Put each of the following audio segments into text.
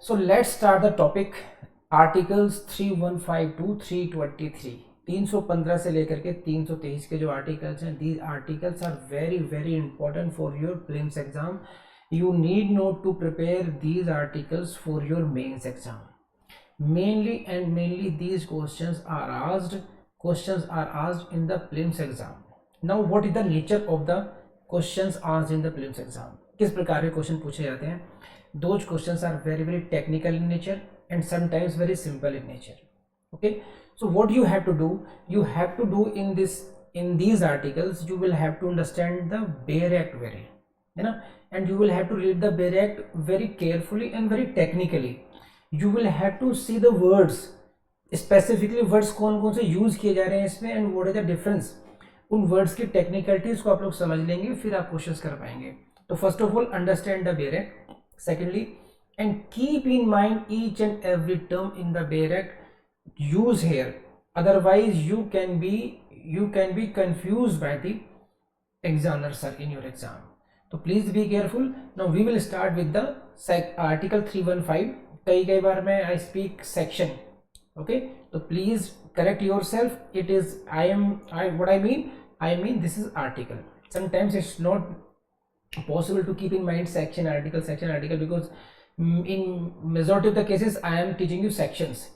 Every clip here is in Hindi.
So let's start the topic. Articles 315 to 323, 315 से लेकर के 323 के जो आर्टिकल्स हैं, these articles are very very important for your prelims exam. You need not to prepare these articles for your mains exam. Mainly these questions are asked in the prelims exam. Now what is the nature of the questions asked in the prelims exam? किस प्रकार के क्वेश्चन पूछे जाते हैं? Those questions are very very technical in nature and sometimes very simple in nature. Okay, so what you have to do in these articles, you will have to understand the Bayer Act very, है ना, and you will have to read the Bayer Act very carefully and very technically. You will have to see the words, specifically words कौन कौन से यूज किए जा रहे हैं इसमें, and what is the difference. उन वर्ड्स की टेक्निकलिटीज को आप लोग समझ लेंगे, फिर आप क्वेश्चंस कर पाएंगे. तो first of all understand the Bayer Act. Secondly, and keep in mind each and every term in the Bayer Act use here, otherwise you can be confused by the examiner sir in your exam. So please be careful. Now we will start with the article 315. कई बार मैं I speak section, okay, so please correct yourself. It is what I mean this is article. Sometimes it's not possible to keep in mind section article because in majority of the cases I am teaching you sections,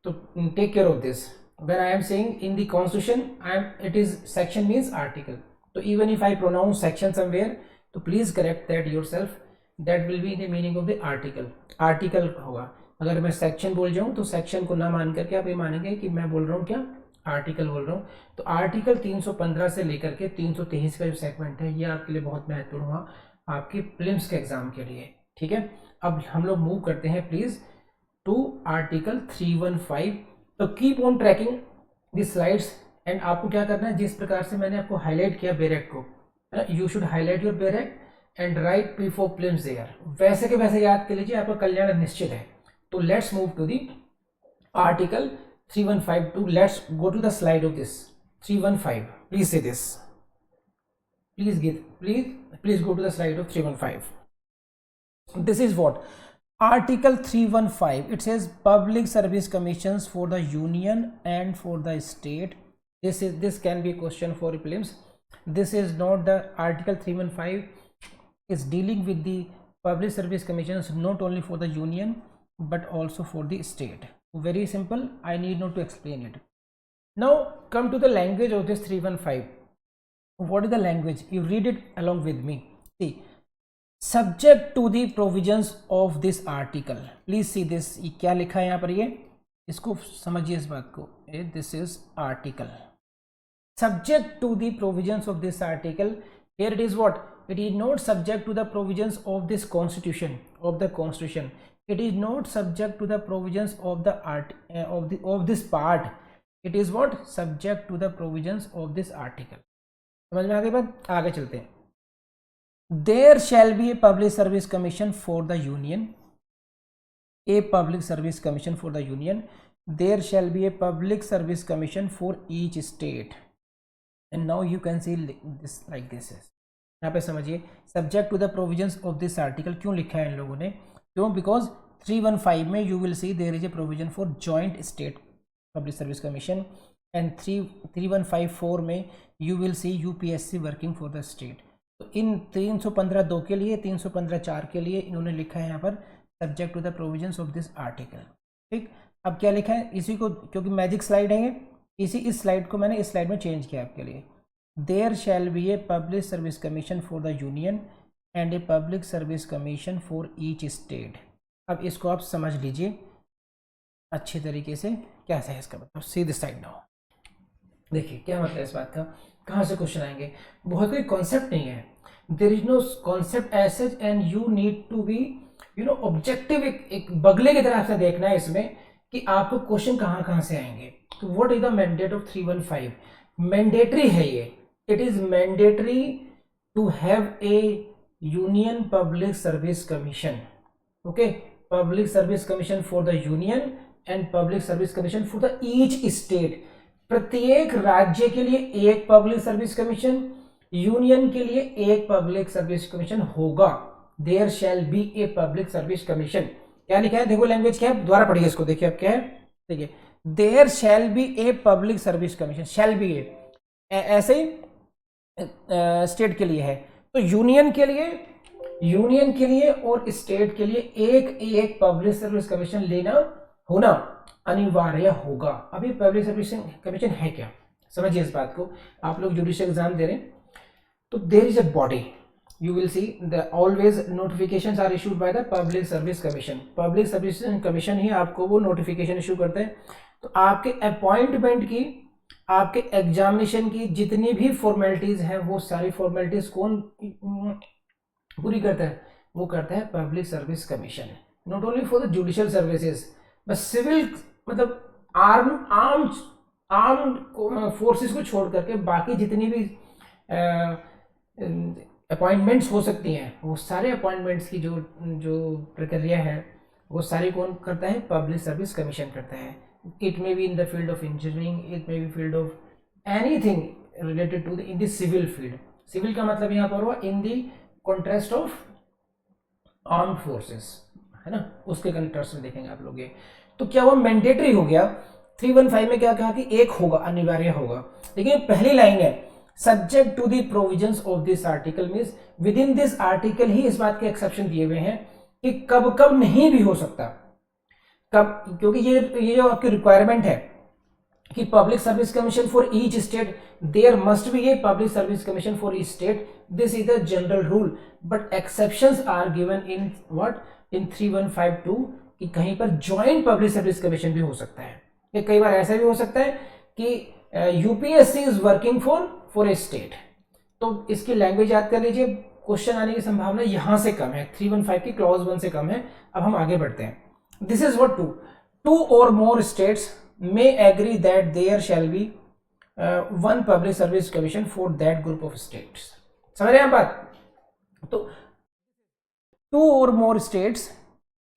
so take care of this. When I am saying in the constitution, it is section means article, so even if I pronounce section somewhere, so please correct that yourself. That will be the meaning of the article होगा. अगर मैं section बोल जाऊँ तो section को ना मान करके आप ये मानेंगे कि मैं बोल रहा हूँ क्या, आर्टिकल बोल रहा हूँ. तो आर्टिकल 315 से लेकर के 323 का जो सेगमेंट है ये आपके लिए बहुत महत्वपूर्ण हुआ आपके प्रीलिम्स के एग्जाम के लिए. ठीक है, अब हम लोग मूव करते हैं प्लीज टू आर्टिकल 315. तो keep on tracking the slides, and आपको क्या करना है, जिस प्रकार से मैंने आपको हाईलाइट किया Bayer Act को, you should highlight your Bayer Act and write before prelims there. वैसे के वैसे याद कर लीजिए, आपका कल्याण निश्चित है. तो let's move to the article 3152. Let's go to the slide of this 315. Please say this. Please go to the slide of 315. This is what article 315. It says public service commissions for the union and for the state. This can be a question for prelims. This is not the article 315 is dealing with the public service commissions not only for the union but also for the state. Very simple, I need not to explain it. Now come to the language of this 315. What is the language? You read it along with me. See, subject to the provisions of this article. Please see this. ये क्या लिखा है यहाँ पर, ये इसको समझिए इस बात को. This is article. Subject to the provisions of this article. Here it is what? It is not subject to the provisions of this constitution, of the constitution. It is not subject to the provisions of the of this part. It is what? Subject to the provisions of this article. समझ में आ गई बात? आगे चलते हैं. There shall be a public service commission for the union. A public service commission for the union. There shall be a public service commission for each state. And now you can see this like this is. यहाँ पे समझिए, subject to the provisions of this article क्यों लिखा है इन लोगों ने? क्यों? बिकॉज 315 में you will see there is a provision for joint state public service commission, and 3154 में you will see UPSC working for the state. तो इन 315(2) के लिए, 315(4) के लिए इन्होंने लिखा है यहाँ पर subject to the provisions of this article. ठीक, अब क्या लिखा है इसी को, क्योंकि मैजिक स्लाइड है इस स्लाइड को मैंने इस स्लाइड में चेंज किया आपके लिए. There shall be a public service commission for the union and a public service commission for each state. अब इसको आप समझ लीजिए अच्छे तरीके से, क्या है इसका मतलब. सी दिस साइड नाउ. देखिए क्या मतलब इस बात का, कहाँ से क्वेश्चन आएंगे. बहुत कोई कॉन्सेप्ट नहीं है. There is no concept as such and you need to be objective. एक बगले की तरह से देखना है इसमें कि आपको क्वेश्चन कहाँ से आएंगे. तो what is the mandate of 315? Mandatory है ये. It is mandatory to have a union public service commission. Okay, public service commission for the union and public service commission for the each state. प्रत्येक राज्य के लिए एक पब्लिक सर्विस कमीशन, यूनियन के लिए एक पब्लिक सर्विस कमीशन होगा. There shall be a public service commission. क्या लिखा है, देखो लैंग्वेज क्या है, दोबारा पढ़िए इसको, देखिए अब क्या है, देखिए there shall be a public service commission, shall be a, ऐसे ही स्टेट के लिए है, तो यूनियन के लिए और स्टेट के लिए एक एक पब्लिक सर्विस कमीशन लेना होना अनिवार्य होगा। अभी पब्लिक सर्विस कमीशन है क्या, समझिए इस बात को। आप लोग जुडिशियल एग्जाम दे रहे हैं तो there is a body, you will see the always notifications are issued by the public service commission, public service commission ही आपको वो notification issue करते हैं। तो आपके अपॉइंटमेंट की, आपके एग्जामिनेशन की जितनी भी फॉर्मेलिटीज हैं वो सारी फॉर्मेलिटीज कौन पूरी करता है, वो करता है public service commission. Not only for the judicial services, बस सिविल मतलब आर्म फोर्सेस को छोड़ करके बाकी जितनी भी अपॉइंटमेंट्स हो सकती हैं वो सारे अपॉइंटमेंट्स की जो प्रक्रिया है वो सारी कौन करता है, पब्लिक सर्विस कमीशन करता है। It may be in the field of engineering, it may be field of anything related to in the civil field. Civil का मतलब यहाँ पर हुआ in the context of armed forces, है ना, उसके कंटेक्स्ट में देखेंगे आप लोग ये। तो क्या वो मैंडेटरी हो गया, 315 में क्या कहा कि एक होगा, अनिवार्य होगा, लेकिन पहली लाइन है subject to the provisions of this article, means within this article ही इस बात के एक्सेप्शन दिए हुए हैं कि कब कब नहीं भी हो सकता, कब, क्योंकि ये जो आपकी रिक्वायरमेंट है कि public service commission for each state, there must be a public service commission for each state, this is the general rule, but exceptions are given in what, in 3152 कि कहीं पर ज्वाइंट पब्लिक सर्विस कमीशन भी हो सकता है। ये कई बार ऐसा भी हो सकता है कि UPSC is working for a state, तो इसकी लैंग्वेज याद कर लीजिए, क्वेश्चन आने की संभावना यहां से कम है, 315 की क्लॉज 1 से कम है। अब हम आगे बढ़ते हैं। This is what to or more states may agree that there shall be one public service commission for that group of states. समझ रहे हैं बात? तो टू और मोर स्टेट्स,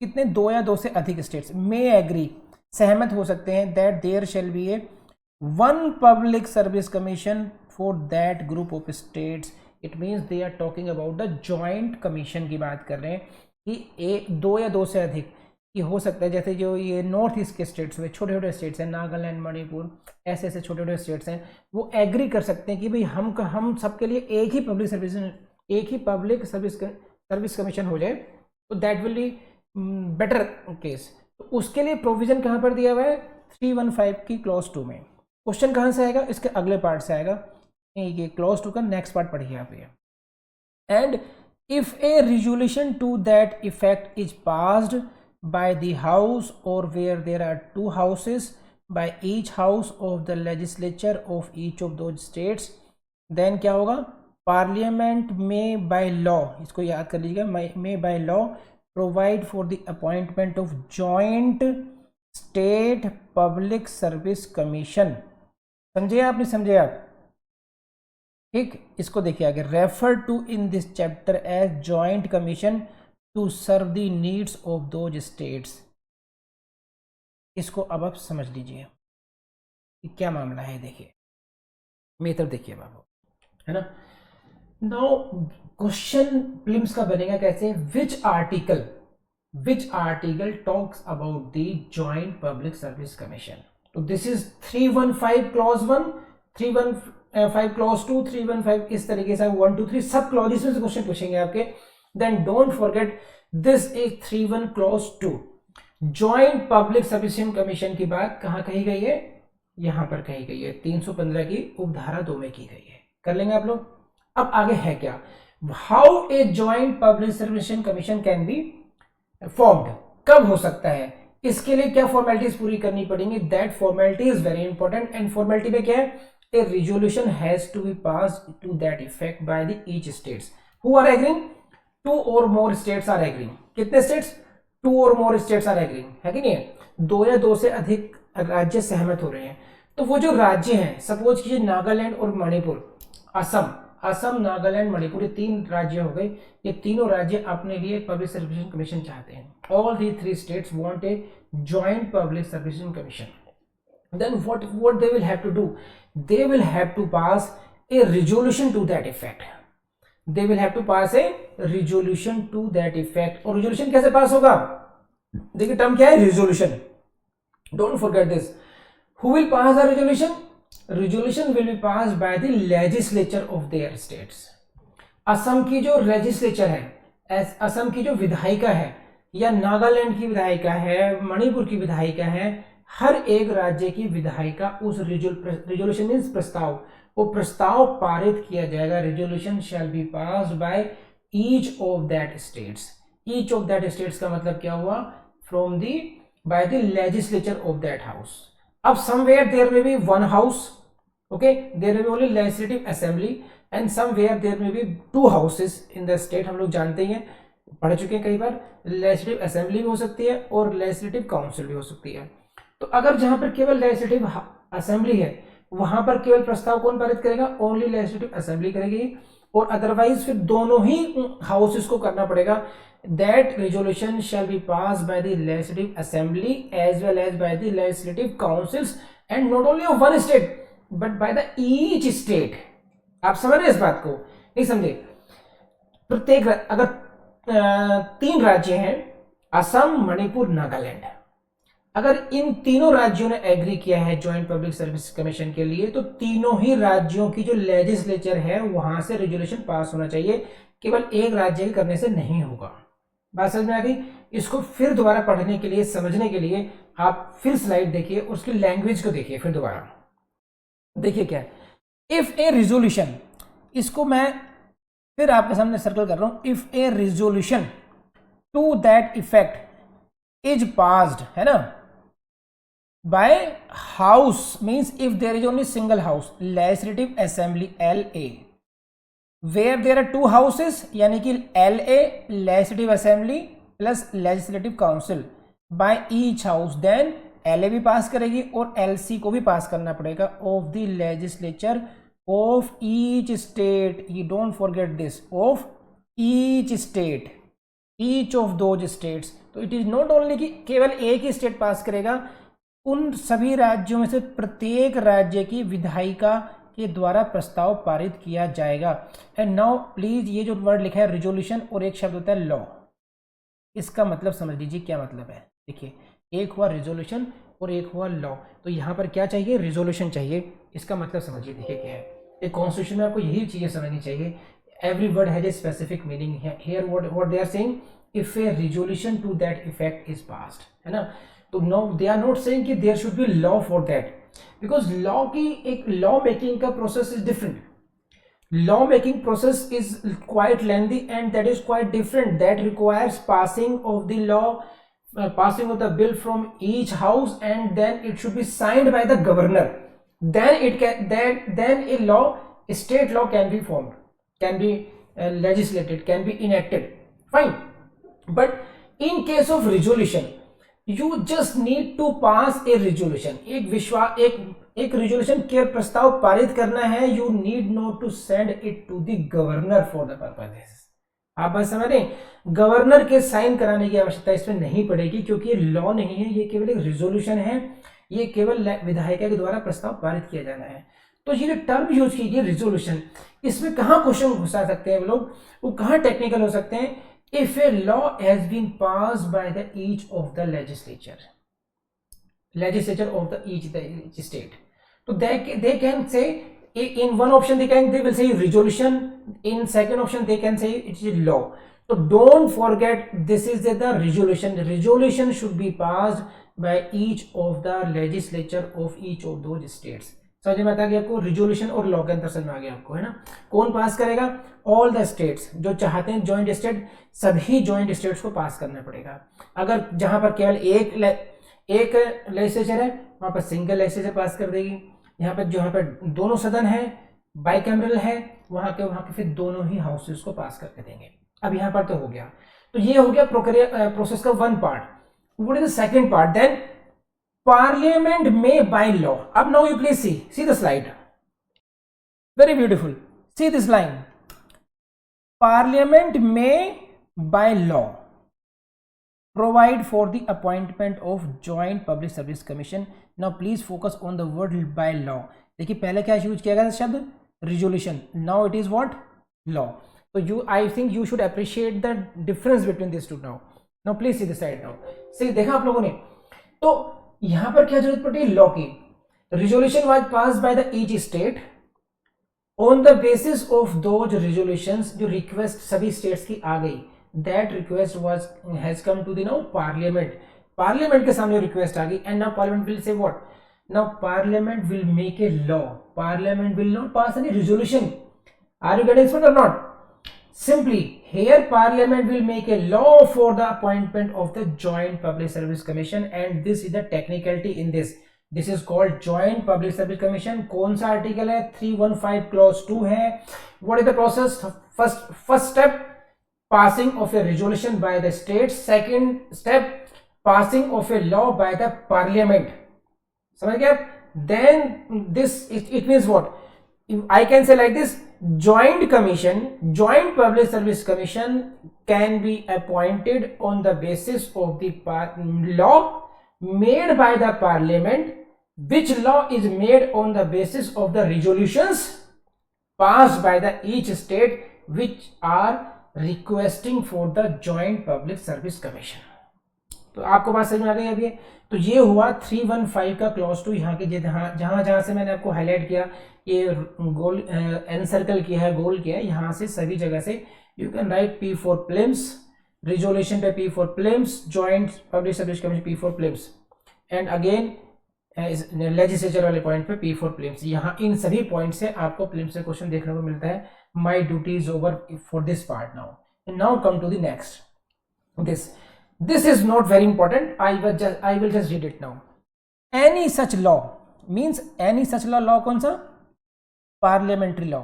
कितने, दो या दो से अधिक स्टेट्स, मे एग्री, सहमत हो सकते हैं, that there shall be a one public service commission for that group of states. It means they are talking about the joint commission की बात कर रहे हैं कि दो या दो से अधिक की हो सकता है। जैसे जो ये नॉर्थ ईस्ट के स्टेट्स में छोटे छोटे स्टेट्स हैं, नागालैंड, मणिपुर, ऐसे ऐसे छोटे छोटे स्टेट्स हैं, वो एग्री कर सकते हैं कि भाई हम सबके लिए एक ही पब्लिक सर्विस कमीशन हो जाए, तो that will be better case. तो उसके लिए प्रोविजन कहाँ पर दिया हुआ है, 315 की क्लॉज 2 में। क्वेश्चन कहाँ से आएगा, इसके अगले पार्ट से आएगा, ये क्लॉज 2 का नेक्स्ट पार्ट पढ़िए आप ये। And if a resolution to that effect is passed by the house or where there are two houses by each house of the legislature of each of those states, then क्या होगा, parliament may by law, इसको याद कर लीजिएगा, may by law provide for the appointment of joint state public service commission। समझे आप, नहीं समझे आप? ठीक, इसको देखिए आगे, refer to in this chapter as joint commission to serve the needs of those states. इसको अब आप समझ लीजिए कि क्या मामला है। देखिए मेरी तरफ देखिए बाबू, है ना। नाउ क्वेश्चन प्रीलिम्स का बनेगा कैसे, which article talks about the joint public service commission. तो दिस इज 315 क्लॉज 1, 315 क्लॉज 2, 315, इस तरीके से 1 2 3 सब क्लॉजेस में से क्वेश्चन पूछेंगे आपके। Then don't forget this is 31 clause 2, joint public service commission की बात कहाँ कही गई है, यहां पर कही गई है, 315 की उपधारा 2 में की गई है। कर लेंगे आप लोग। अब आगे है क्या, how a joint public service commission can be formed, कब हो सकता है, इसके लिए क्या फॉर्मेलिटीज पूरी करनी पड़ेंगी, that formality is very important. And formality में क्या है, a resolution has to be passed to that effect by the each states who are agreeing, 2 or more states are agreeing. कितने states, 2 or more states are agreeing, है कि नहीं है, 2 या 2 से अधिक राज्य सहमत हो रहे हैं। तो वो जो राज्य हैं, सपोज कीजिए नागालैंड और मणिपुर, असम, नागालैंड, मणिपुर, ये 3 राज्य हो गए। ये तीनों राज्य अपने लिए पब्लिक सर्विस कमीशन चाहते हैं। All the 3 states want a joint public service commission. Then what they will have to do, they will have to pass a resolution to that effect. They will have to pass a resolution to that effect। और resolution कैसे पास होगा, देखिए टर्म क्या है, resolution, don't forget this. Who will pass the resolution? Resolution will be pass by the legislature of their states. Assam की जो लेजिस्लेचर है, असम की जो विधायिका है, या नागालैंड की विधायिका है, मणिपुर की विधायिका है, हर एक राज्य की विधायिका उस रिजोल्यूशन मीन्स प्रस्ताव, वो प्रस्ताव पारित किया जाएगा। Resolution shall be passed by each of that states. Each of that states का मतलब क्या हुआ? From the by the legislature of that house. अब somewhere there may be one house, okay, there may be only legislative assembly and somewhere there may be two houses in the state। हम लोग जानते हैं, पढ़ चुके हैं कई बार, लेजिस्लेटिव असेंबली भी हो सकती है और लेजिस्लेटिव काउंसिल भी हो सकती है। तो अगर जहां पर केवल लेजिस्लेटिव असेंबली है, वहां पर केवल प्रस्ताव कौन पारित करेगा? ओनली लेजिस्लेटिव असेंबली करेगी, और अदरवाइज फिर दोनों ही हाउसेस को करना पड़ेगा। That resolution shall be pass by the legislative assembly as well as by the legislative councils and not only of one state but by the each state. आप समझ रहे इस बात को? नहीं समझे? प्रत्येक अगर 3 राज्य हैं, असम, मणिपुर, नागालैंड, अगर इन तीनों राज्यों ने एग्री किया है ज्वाइंट पब्लिक सर्विस कमीशन के लिए, तो तीनों ही राज्यों की जो लेजिस्लेचर है वहां से रेजोल्यूशन पास होना चाहिए, केवल एक राज्य के करने से नहीं होगा। बात समझ में आ गई? इसको फिर दोबारा पढ़ने के लिए, समझने के लिए आप फिर स्लाइड देखिए, उसकी लैंग्वेज को देखिए फिर दोबारा। देखिए क्या है, इफ ए रिजोल्यूशन, इसको मैं फिर आपके सामने सर्कल कर रहा हूं, if a resolution to that effect is passed, है ना, by house, means if there is only single house, legislative assembly LA, where there are 2 houses, यानी कि LA legislative assembly plus legislative council, by each house, then LA भी पास करेगी और LC को भी पास करना पड़ेगा, of the legislature of each state. You don't forget this, of each state, each of those states. तो इट इज नॉट ओनली कि केवल एक ही स्टेट पास करेगा, उन सभी राज्यों में से प्रत्येक राज्य की विधायिका के द्वारा प्रस्ताव पारित किया जाएगा। एंड नाउ प्लीज, ये जो वर्ड लिखा है रिजोल्यूशन और एक शब्द होता है लॉ, इसका मतलब समझ लीजिए क्या मतलब है। देखिए, एक हुआ रिजोल्यूशन और एक हुआ लॉ, तो यहाँ पर क्या चाहिए? रिजोल्यूशन चाहिए। इसका मतलब समझिए, देखिए क्या है, एक कॉन्स्टिट्यूशन में आपको यही चीजें समझनी चाहिए। Every word has a specific meaning. Here what they are saying, if a resolution to that effect is passed, है ना, तो no, they are not saying कि there should be law for that, because law की एक लॉ मेकिंग का process is different. Law making process is quite lengthy and that is quite different. That requires passing of the law, passing of the bill from each house, and then it should be signed by the governor. Then it can, then a law, a state law can be formed, can be legislated, can be enacted. Fine. But in case of resolution, you just need to pass a resolution. एक रिजोल्यूशन के प्रस्ताव पारित करना है, you need not to send it to the governor for the purpose. आप बात समझ रहे हैं? गवर्नर के साइन कराने की आवश्यकता इसमें नहीं पड़ेगी, क्योंकि ये लॉ नहीं है, ये केवल एक रिजोल्यूशन है, ये केवल विधायिका के द्वारा प्रस्ताव पारित किया जाना है। तो ये जो टर्म यूज की गई रिजोल्यूशन, इसमें कहाँ क्वेश्चन घुसा सकते हैं लोग, वो कहाँ टेक्निकल हो सकते हैं? If a law has been passed by the each of the legislature of the each state. So they can say, in one option they will say resolution, in second option they can say it is law. So don't forget, this is the resolution. The resolution should be passed by each of the legislature of each of those states. समझ में आता है आपको? रिजोल्यूशन और लॉ के अंतर समझ में आ गया आपको, है ना? कौन पास करेगा? ऑल द स्टेट्स जो चाहते हैं ज्वाइंट स्टेट, सभी ज्वाइंट स्टेट्स को पास करना पड़ेगा। अगर जहां पर केवल एक लेजिस्लेचर है, वहां पर सिंगल लेजिस्लेचर पास कर देगी। यहाँ पर दोनों सदन है, बाइकैमरल है, वहां के फिर दोनों ही हाउसेस को पास करके देंगे। अब यहाँ पर तो हो गया, तो ये हो गया प्रोसेस का one part. What is the second part? Then parliament में बाय लॉ। अब now you please see the slide, very beautiful, see this line, parliament में by law provide for the appointment of joint public service commission. Now please focus on the word by law. देखिए पहले क्या यूज किया गया शब्द? Resolution. Now it is what? Law. So I think you should appreciate the difference between these two now. Now please see this side now, see देखा आप लोगों ने, तो यहां पर क्या जरूरत पड़ी, लॉ की। Resolution was passed by the each state on the basis of those resolutions, जो रिक्वेस्ट सभी स्टेट्स की आ गई, that request was has come to the now parliament, parliament के सामने रिक्वेस्ट आ गई, and now parliament will say what, now parliament will make a law, parliament will not pass any resolution, are you getting it or not? Simply, here Parliament will make a law for the appointment of the Joint Public Service Commission, and this is the technicality in this. This is called Joint Public Service Commission. कौन सा आर्टिकल है? 315 clause 2 है. What is the process? First step, passing of a resolution by the state. Second step, passing of a law by the Parliament. समझ गए? Then this it means what? I can say like this, joint commission, joint public service commission can be appointed on the basis of the law made by the parliament, which law is made on the basis of the resolutions passed by the each state which are requesting for the joint public service commission. तो आपको बात समझ में आ गई अभी? तो ये हुआ 315 का क्लॉज 2, यहाँ के जहां से मैंने आपको हाईलाइट किया, ये गोल एनसर्कल किया है, गोल किया है, यहाँ से सभी जगह से you can write P for prelims, resolution पे P for prelims, joint public service commission P for prelims, and again legislature वाले पॉइंट पे P फॉर प्लिम्स। यहाँ इन सभी पॉइंट से आपको प्लिम्स से क्वेश्चन देखने को मिलता है। My duty is over for this part now. Now come to the next, this is not very important, I will just read it now. Any such law means any such law कौन सा? Parliamentary law,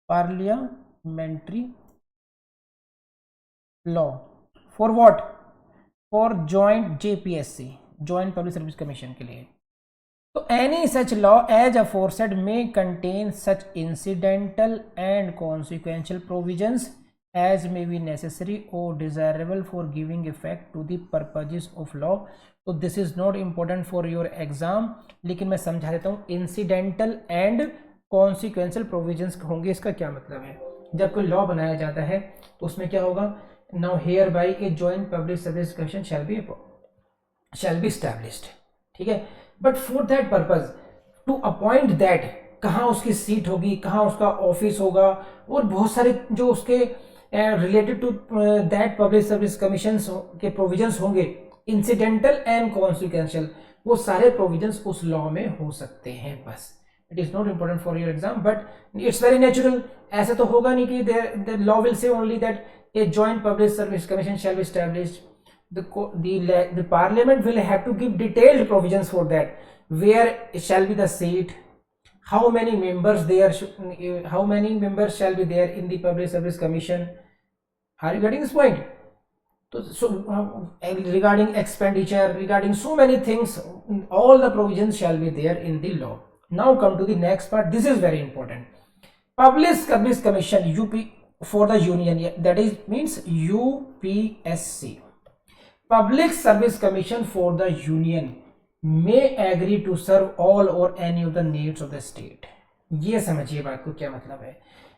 parliamentary law for what? For joint JPSC, joint public service commission के लिए। तो any such law as aforesaid may contain such incidental and consequential provisions as may be necessary or desirable for giving effect to the purposes of law. तो this is not important for your exam, लेकिन मैं समझा देता हूँ। incidental and consequential provisions होंगे, इसका क्या मतलब है? जब कोई लॉ बनाया जाता है तो उसमें क्या होगा? Now hereby a joint public service commission shall be established, ठीक है? But for that purpose, to appoint that, कहाँ उसकी सीट होगी, कहाँ उसका ऑफिस होगा, और बहुत सारे जो उसके related to that public service commission के प्रोविजंस होंगे, इंसिडेंटल एंड कॉन्सिक्वेंशियल, वो सारे प्रोविजंस उस लॉ में हो सकते हैं। बस it is not important for your exam, but it's very natural. ऐसा तो होगा नहीं कि the law will say only that A joint public service commission shall B established, the parliament will have to give detailed provisions for that, where shall be the seat, how many members shall be there in the public service commission. Are you getting this point? So regarding expenditure, regarding so many things, all the provisions shall be there in the law. Now come to the next part. This is very important. Public Service Commission UP for the union, that is means UPSC. Public Service Commission for the union may agree to serve all or any of the needs of the state. ये समझिए बात को क्या मतलब है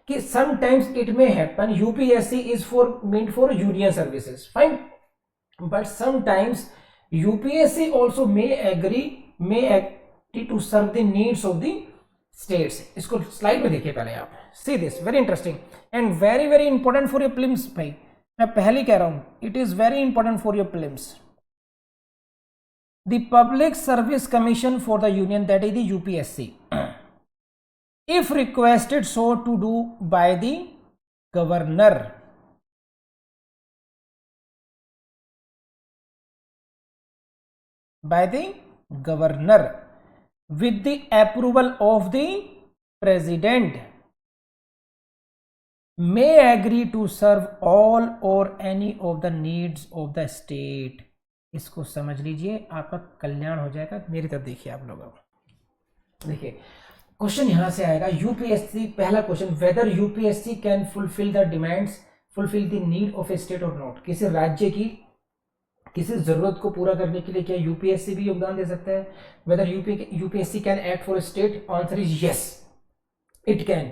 कि sometimes it may happen UPSC is meant for union services, fine, but sometimes UPSC also may agree to serve the needs of the states. इसको स्लाइड में देखिए पहले आप, see this very interesting and very very important for your prelims भाई, मैं पहले कह रहा हूं, it is very important for your prelims. The Public Service Commission for the Union, that is the UPSC, if requested so to do by the governor, with the approval of the president, may agree to serve all or any of the needs of the state. इसको समझ लीजिए, आपका कल्याण हो जाएगा। मेरी तरफ देखिए आप लोग, देखिए क्वेश्चन यहां से आएगा यूपीएससी, पहला question, whether UPSC can fulfil the demands, fulfil the need of a state और नॉट। किसी राज्य की किसी जरूरत को पूरा करने के लिए क्या यूपीएससी भी योगदान दे सकता है? Whether UPSC can act for state, answer is yes, it can.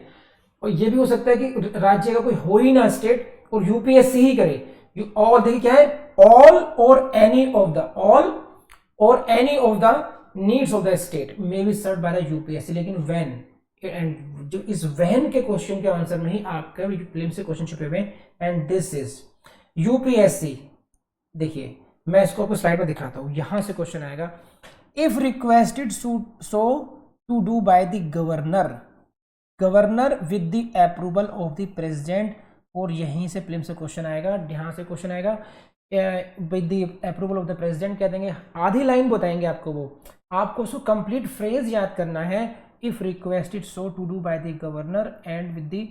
और ये भी हो सकता है कि राज्य का कोई हो ही ना स्टेट और यूपीएससी ही करे, और देखिए क्या है, all or any of the needs of the state may be served by the UPSC. लेकिन when एंड जो इस when के क्वेश्चन के आंसर में ही आपका प्रीलिम्स से क्वेश्चन छुपे हुए हैं. And this is UPSC. देखिए मैं इसको आपको स्लाइड में दिखाता हूं. यहां से क्वेश्चन आएगा, if requested so to do by the governor with the approval of the president. और यहीं से प्रीलिम्स से क्वेश्चन आएगा, यहां से क्वेश्चन आएगा with the approval of the president. कह देंगे आधी लाइन बताएंगे आपको, वो आपको उसको कंप्लीट फ्रेज याद करना है. If requested so to do by the governor and with the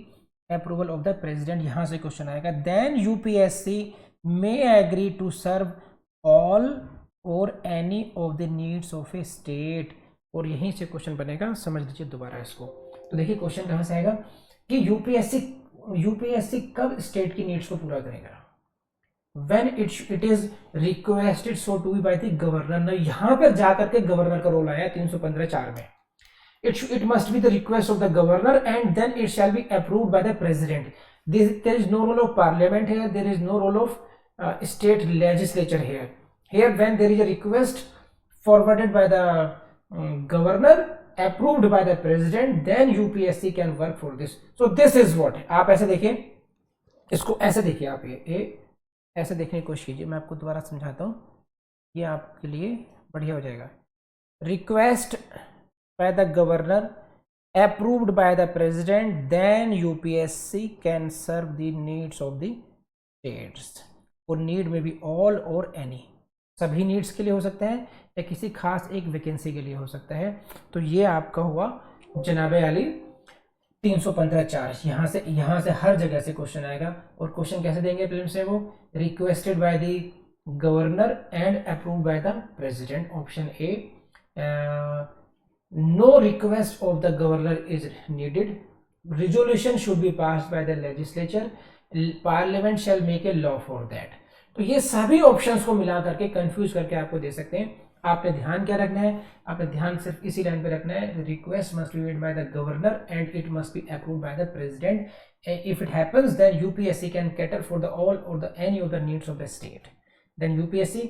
approval of the president, यहां से क्वेश्चन आएगा. Then UPSC may agree to serve all और any of the needs of a state. और यहीं से क्वेश्चन बनेगा, समझ लीजिए दोबारा इसको. तो देखिए क्वेश्चन कहां से आएगा कि यूपीएससी कब स्टेट की नीड्स को पूरा करेगा. When it is requested so to be by the governor. यहां पर जाकर के गवर्नर का रोल आया 315(4) में. It must be the request of the governor and then it shall be approved by the president. There is no role of parliament here. There is no role of state legislature here. Here when there is a request forwarded by the governor, approved by the president, then UPSC can work for this. So this is what. आप ऐसे देखिए, इसको ऐसे देखिए, आप ये ऐसे देखने की कोशिश कीजिए. मैं आपको दोबारा समझाता हूँ, ये आपके लिए बढ़िया हो जाएगा. Request by the governor, approved by the president, then UPSC can serve the needs of the states. और नीड में भी ऑल और एनी, सभी नीड्स के लिए हो सकता है या किसी खास एक वैकेंसी के लिए हो सकता है. तो ये आपका हुआ जनाबे आली 315(4). यहाँ से हर जगह से क्वेश्चन आएगा. और क्वेश्चन कैसे देंगे प्रीलिम्स से, वो requested by the governor and approved by the president. Option A. No request of the governor is needed. Resolution should be passed by the legislature. Parliament shall make a law for that. तो ये सभी ऑप्शंस को मिला करके कंफ्यूज करके आपको दे सकते हैं. आपने ध्यान क्या रखना है, आपने ध्यान सिर्फ इसी लाइन पे रखना है. Request must be made by the governor and it must be approved by the president. If it happens then UPSC can cater for the all or the any of the needs of the state. Then UPSC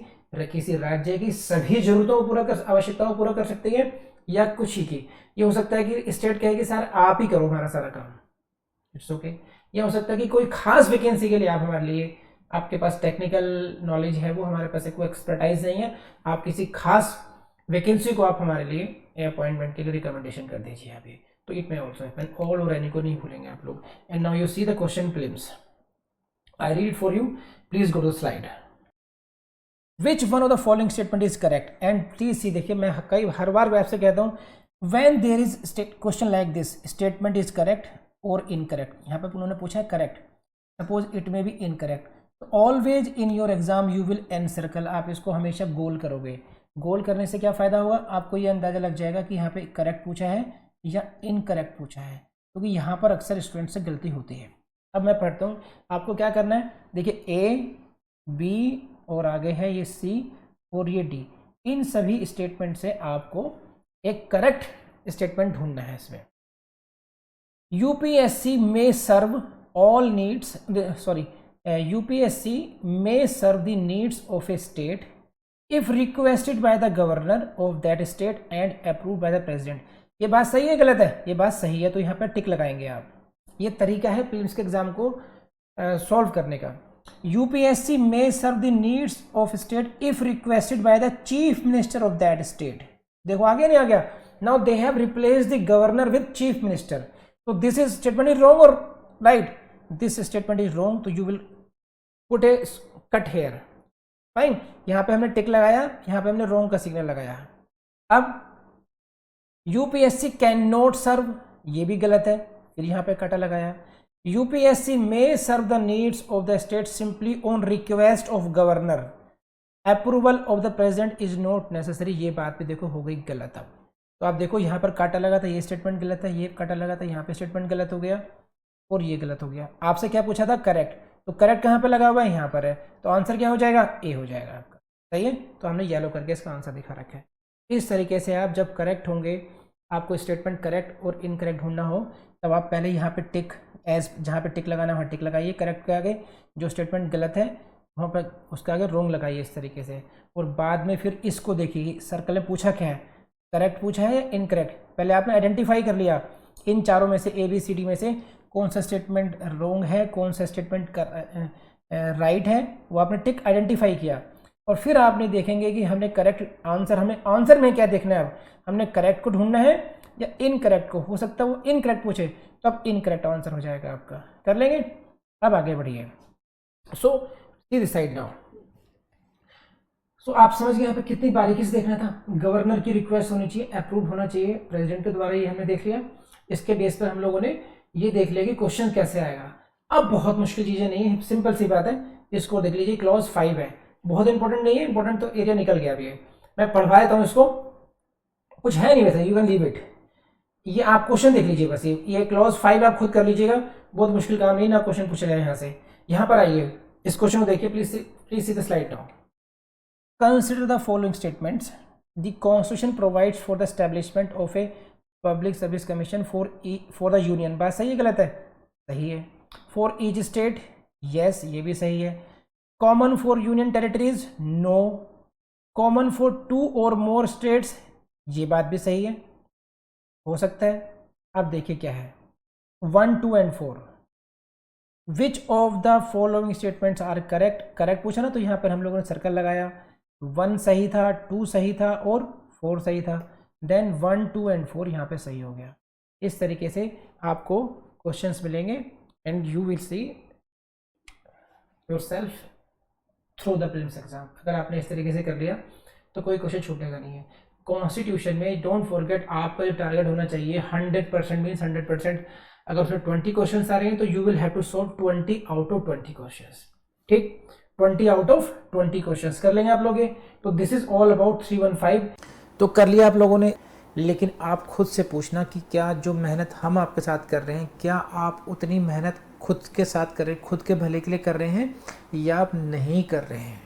किसी राज्य की सभी जरूरतों को पूरा कर, आवश्यकताओं को पूरा कर सकती है या कुछ ही की. ये हो सकता है कि स्टेट कहेगी सर आप ही करो हमारा सारा काम, इट्स ओके. यह हो सकता है कि कोई खास वैकेंसी के लिए आप हमारे लिए, आपके पास टेक्निकल नॉलेज है, वो हमारे पास कोई एक्सपर्टाइज नहीं है, आप किसी खास वैकेंसी को आप हमारे लिए अपॉइंटमेंट के लिए रिकमेंडेशन कर दीजिए अभी. तो इट में ऑल्सो हैपन. ऑल और एनी को नहीं भूलेंगे आप लोग. And now you see the question prelims. I read for you, please go to slide. Which one of the following statement is correct. And please see, देखिए मैं हर बार आपसे कहता हूँ, when there is question like this, statement is correct और इनकरेक्ट. यहाँ पे उन्होंने पूछा है correct, suppose it may be incorrect. Always in your exam you will encircle. आप इसको हमेशा गोल करोगे. गोल करने से क्या फ़ायदा होगा, आपको ये अंदाज़ा लग जाएगा कि यहाँ पे करेक्ट पूछा है या इनकरेक्ट पूछा है, क्योंकि यहाँ पर अक्सर स्टूडेंट से गलती होती है. अब मैं पढ़ता हूँ, आपको क्या करना है. देखिए A, B और आगे है ये C और ये D. इन सभी स्टेटमेंट से आपको एक करेक्ट स्टेटमेंट ढूंढना है. इसमें UPSC में serve all needs, UPSC may serve the needs of a state if requested by the governor of that state and approved by the president. ये बात सही है गलत है? ये बात सही है, तो यहाँ पर टिक लगाएंगे आप. ये तरीका है प्रीलिम्स के एग्जाम को सॉल्व करने का. UPSC may serve the needs of state if requested by the chief minister of that state. देखो आगे नहीं आ गया. Now they have replaced the governor with chief minister. So this is statement is wrong or right? This statement is wrong. तो you will put a cut here. Fine. यहाँ पे हमने टिक लगाया, यहाँ पे हमने wrong का सिग्नल लगाया. अब UPSC कैन नॉट सर्व, ये भी गलत है, फिर यहाँ पे कटा लगाया. UPSC may serve the needs of the state simply on request of governor. Approval of the president is not necessary. ये बात भी देखो हो गई गलत. अब तो आप देखो यहाँ पर काटा लगा था, ये स्टेटमेंट गलत है, ये काटा लगा था, यहाँ पे स्टेटमेंट गलत हो गया और ये गलत हो गया. आपसे क्या पूछा था, करेक्ट. तो करेक्ट कहाँ पे लगा हुआ है, यहाँ पर है. तो आंसर क्या हो जाएगा, ए हो जाएगा आपका. सही है. तो हमने येलो करके इसका आंसर दिखा रखा है. इस तरीके से आप जब करेक्ट होंगे, आपको स्टेटमेंट करेक्ट और इनकरेक्ट ढूंढना हो, तब आप पहले यहाँ पे टिक, एज जहाँ पे टिक लगाना हो टिक लगाइए करेक्ट के आगे. जो स्टेटमेंट गलत है वहाँ पर उसके आगे रोंग लगाइए इस तरीके से, और बाद में फिर इसको देखिए सर्कल में पूछा क्या है, करेक्ट पूछा है या इनकरेक्ट। पहले आपने आइडेंटिफाई कर लिया इन चारों में से ABCD में से कौन सा स्टेटमेंट रोंग है, कौन सा स्टेटमेंट राइट है, वो आपने टिक आइडेंटिफाई किया। और फिर आपने देखेंगे कि हमने करेक्ट आंसर, हमें आंसर में क्या देखना है, अब हमने करेक्ट को ढूंढना है या इनकरेक्ट को। हो सकता है वो इनकरेक्ट पूछे तो अब इनकरेक्ट आंसर हो जाएगा आपका। कर लेंगे, अब आगे बढ़िए। सो सी दिस साइड नाउ। सो आप समझ गए यहाँ पे कितनी बारीकी से देखना था। गवर्नर की रिक्वेस्ट होनी चाहिए, अप्रूव होना चाहिए प्रेसिडेंट के द्वारा, ये हमने देख लिया। इसके बेस पर हम लोगों ने ये देख लिया कि क्वेश्चन कैसे आएगा। अब बहुत मुश्किल चीजें नहीं है, सिंपल सी बात है। इसको देख लीजिए, क्लॉज 5 है, बहुत इंपॉर्टेंट नहीं है, इंपॉर्टेंट तो एरिया निकल गया अभी। मैं पढ़वा देता हूँ इसको, कुछ है नहीं वैसे, यू कैन लीव इट। ये आप क्वेश्चन देख लीजिए बस, ये क्लॉज 5 आप खुद कर लीजिएगा, बहुत मुश्किल काम नहीं ना, क्वेश्चन पूछा जाए यहाँ से। यहाँ पर आइए, इस क्वेश्चन को देखिए, please see the slide now. Consider the following statements. The Constitution provides for the establishment of a Public Service Commission for the Union. बात सही है गलत है? सही है। For each state, yes, ये भी सही है। Common for Union Territories, no. Common for 2 or more states, ये बात भी सही है, हो सकता है। अब देखिए क्या है, 1, 2 and 4. Which of the following statements are correct? Correct पूछा ना, तो यहाँ पर हम लोगों ने सर्कल लगाया। 1 सही था, 2 सही था और 4 सही था। देन 1, 2 and 4 यहाँ पे सही हो गया। इस तरीके से आपको क्वेश्चंस मिलेंगे and you will see yourself through the prelims exam. अगर आपने इस तरीके से कर लिया तो कोई क्वेश्चन छूटेगा नहीं है। कॉन्स्टिट्यूशन में डोंट फॉरगेट, आपका जो टारगेट होना चाहिए 100% मीन्स 100%। अगर उसमें 20 क्वेश्चन आ रहे हैं तो you will have to solve 20 out of 20 question. ठीक, 20 आउट ऑफ 20 क्वेश्चंस कर लेंगे आप लोग। तो दिस इज ऑल अबाउट 315। तो कर लिया आप लोगों ने, लेकिन आप खुद से पूछना कि क्या जो मेहनत हम आपके साथ कर रहे हैं, क्या आप उतनी मेहनत खुद के साथ कर रहे हैं, खुद के भले के लिए कर रहे हैं या आप नहीं कर रहे हैं।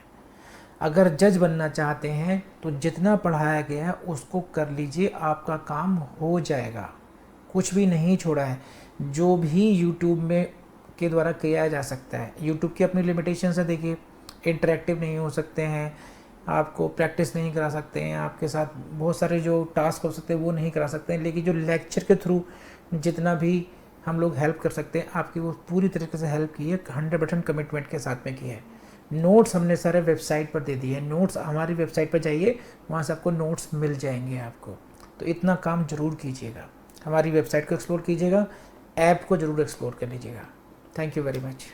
अगर जज बनना चाहते हैं तो जितना पढ़ाया गया है उसको कर लीजिए, आपका काम हो जाएगा। कुछ भी नहीं छोड़ा है, जो भी यूट्यूब में के द्वारा किया जा सकता है। यूट्यूब की अपनी लिमिटेशंस है, देखिए इंटरेक्टिव नहीं हो सकते हैं, आपको प्रैक्टिस नहीं करा सकते हैं, आपके साथ बहुत सारे जो टास्क हो सकते हैं वो नहीं करा सकते हैं। लेकिन जो लेक्चर के थ्रू जितना भी हम लोग हेल्प कर सकते हैं आपकी, वो पूरी तरीके से हेल्प की है, 100% कमिटमेंट के साथ में की है। नोट्स हमने सारे वेबसाइट पर दे दिए हैं, नोट्स हमारी वेबसाइट पर जाइए, वहाँ से आपको नोट्स मिल जाएंगे आपको। तो इतना काम ज़रूर कीजिएगा, हमारी वेबसाइट को एक्सप्लोर कीजिएगा, ऐप को ज़रूर एक्सप्लोर कर लीजिएगा। Thank you very much.